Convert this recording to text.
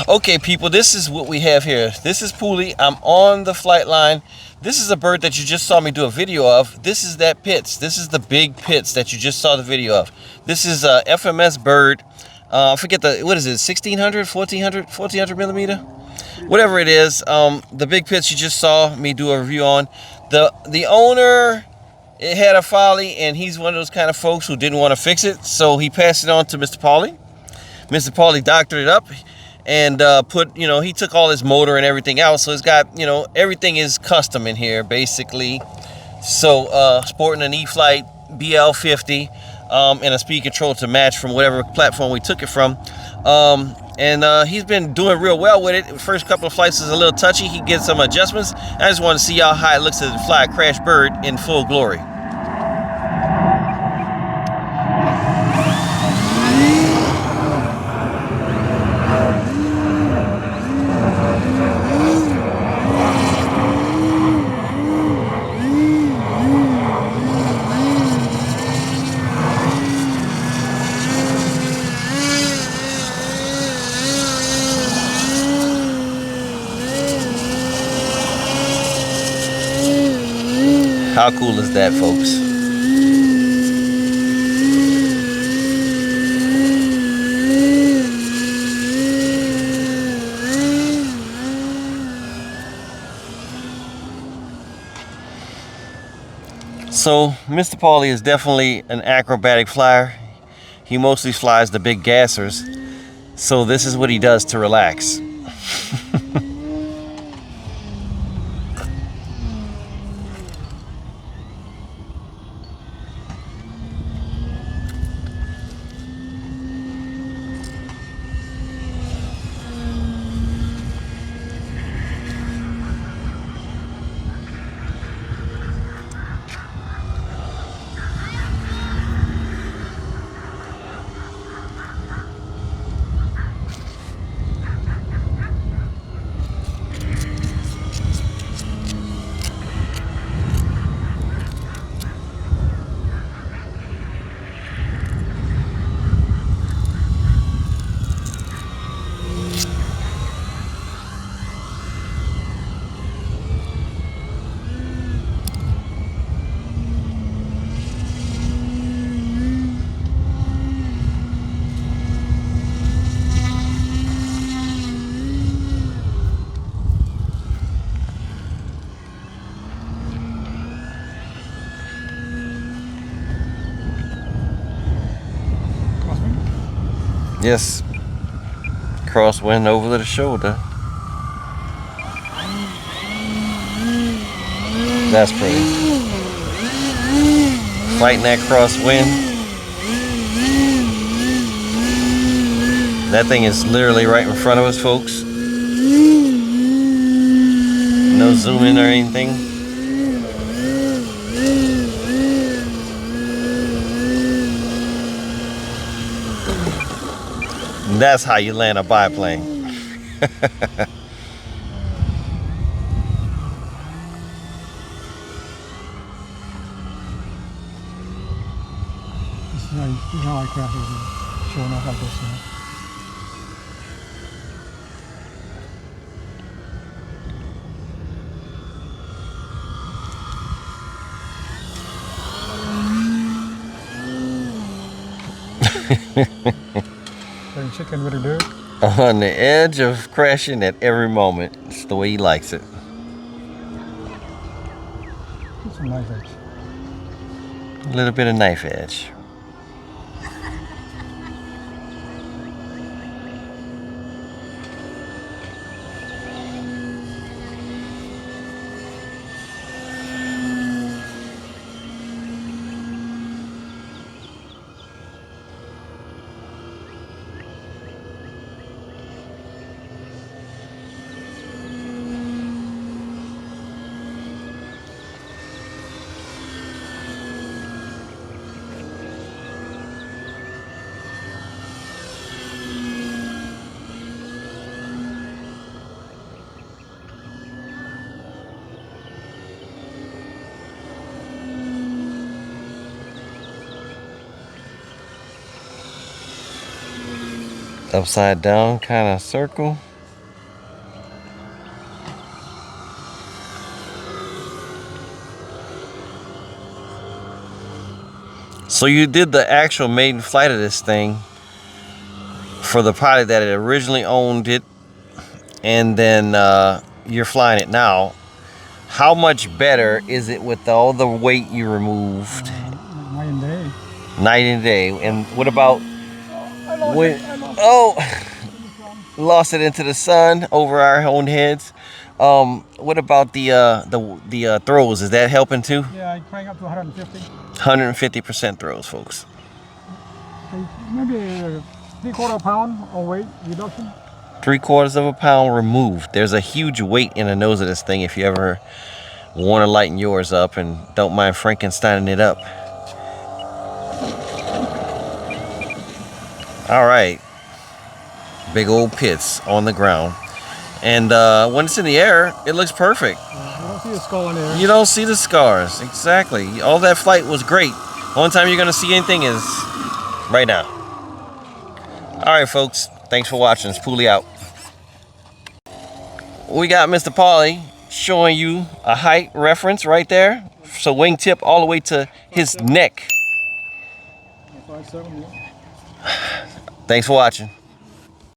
Okay, people, this is what we have here. This is Pooley. I'm on the flight line. This is a bird that you just saw me do a video of. This is that pits. This is the big pits that you just saw the video of. This is a FMS bird. I forget what is it, 1600, 1400 millimeter? Whatever it is, the big pits you just saw me do a review on. The owner, it had a folly, and he's one of those kind of folks who didn't want to fix it, so he passed it on to Mr. Pauly. Mr. Pauly doctored it up and put, he took all his motor and everything else, so it's got, everything is custom in here basically. So sporting an E-Flight BL50 and a speed control to match from whatever platform we took it from. And he's been doing real well with it. The first couple of flights is a little touchy. He gets some adjustments. I just want to see how high it looks to fly a crash bird in full glory. How cool is that, folks? So, Mr. Pauly is definitely an acrobatic flyer. He mostly flies the big gassers. So this is what he does to relax. Yes, crosswind over the shoulder. That's pretty. Fighting that crosswind. That thing is literally right in front of us, folks. No zoom in or anything. That's how you land a biplane. You know how Graphix is showing off like this, chicken with a dirt. On the edge of crashing at every moment. It's the way he likes it. It's a knife edge. A little bit of knife edge. Upside down kind of circle. So you did the actual maiden flight of this thing for the pilot that had originally owned it, and then you're flying it now. How much better is it with all the weight you removed? Night and day. Night and day. And what about when? Oh, lost it into the sun over our own heads. What about the throws? Is that helping too? Yeah, I crank up to 150. 150% throws, folks. Maybe 3/4 pound of weight reduction. 3/4 of a pound removed. There's a huge weight in the nose of this thing if you ever want to lighten yours up, and don't mind Frankensteining it up. All right. Big old pits on the ground. And when it's in the air, it looks perfect. You don't see the skull in there. You don't see the scars. Exactly. All that flight was great. The only time you're going to see anything is right now. All right, folks. Thanks for watching. It's Poolie out. We got Mr. Paulie showing you a height reference right there. So wingtip all the way to his neck. 5'7", yeah. Thanks for watching.